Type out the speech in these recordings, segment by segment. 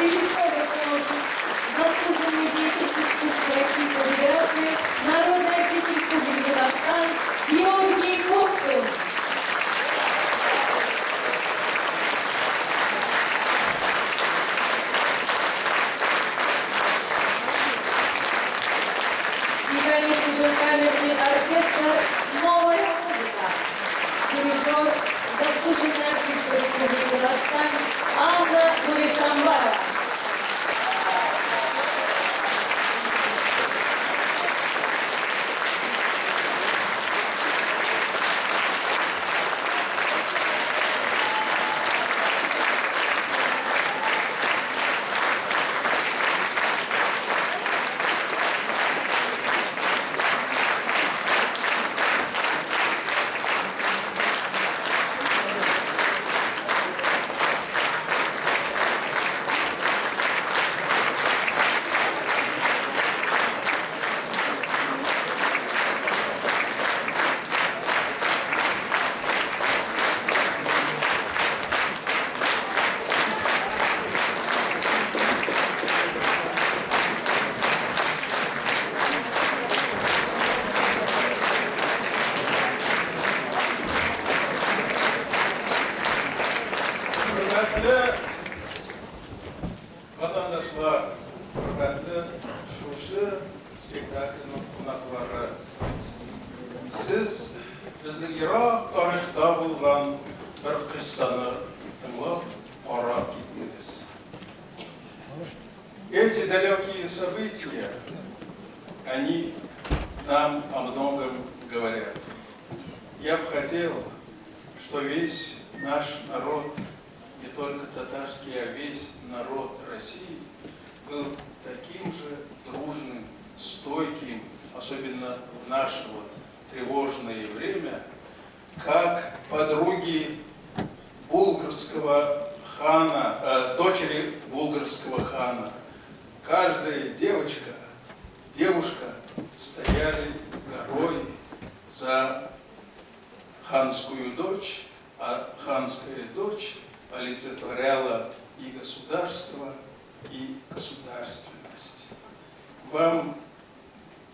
режиссера заслуженный деятель искусства Российской Федерации, Народный артист Республики Татарстан Георгий Ковтун. И, конечно же, камерный оркестр «Новая музыка». Дирижер, заслуженный артист Республики Татарстан Анна Нуришамбарова. Vatandaşlar, hürmetli şuşu spektaklinin konaklары. Siz bizning yiroq tarixda bo'lgan bir qissani tinglab qarab ketdingiz. Эти далекие события, они нам о многом говорят. Я бы хотел, что весь наш народ, не только татарский, а весь народ России был таким же дружным, стойким, особенно в наше тревожное время, как подруги булгарского хана, дочери булгарского хана. Каждая девушка стояли горой за ханскую дочь, а ханская дочь олицетворяла и государство, и государственность. Вам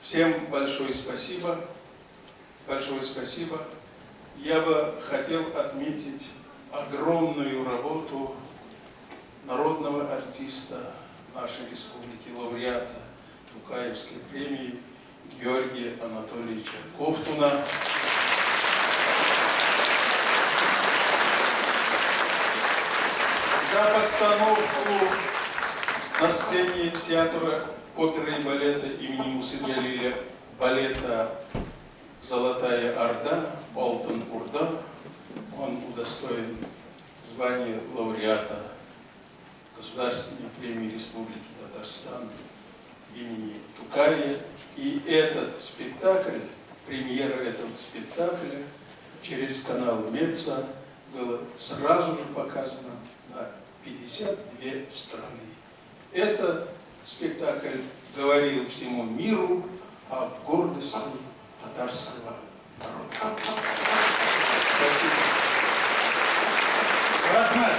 всем большое спасибо. Большое спасибо. Я бы хотел отметить огромную работу народного артиста нашей республики, лауреата Тукаевской премии Георгия Анатольевича Ковтуна. За постановку на сцене театра оперы и балета имени Мусы Джалиля балета «Золотая Орда», «Алтын Урда». Он удостоен звания лауреата Государственной премии Республики Татарстан имени Тукая. И этот спектакль, премьера этого спектакля через канал Меца была сразу же показана на 52 страны. Этот спектакль говорил всему миру о гордости татарского народа. Спасибо. Рахмат.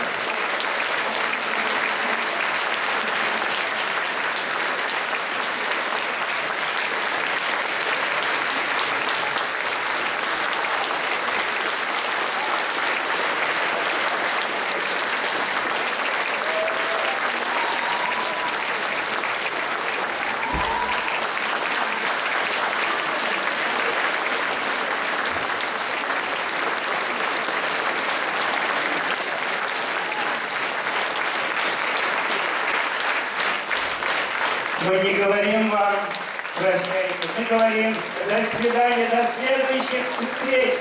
Мы не говорим вам прощайте, мы говорим до свидания, до следующих встреч.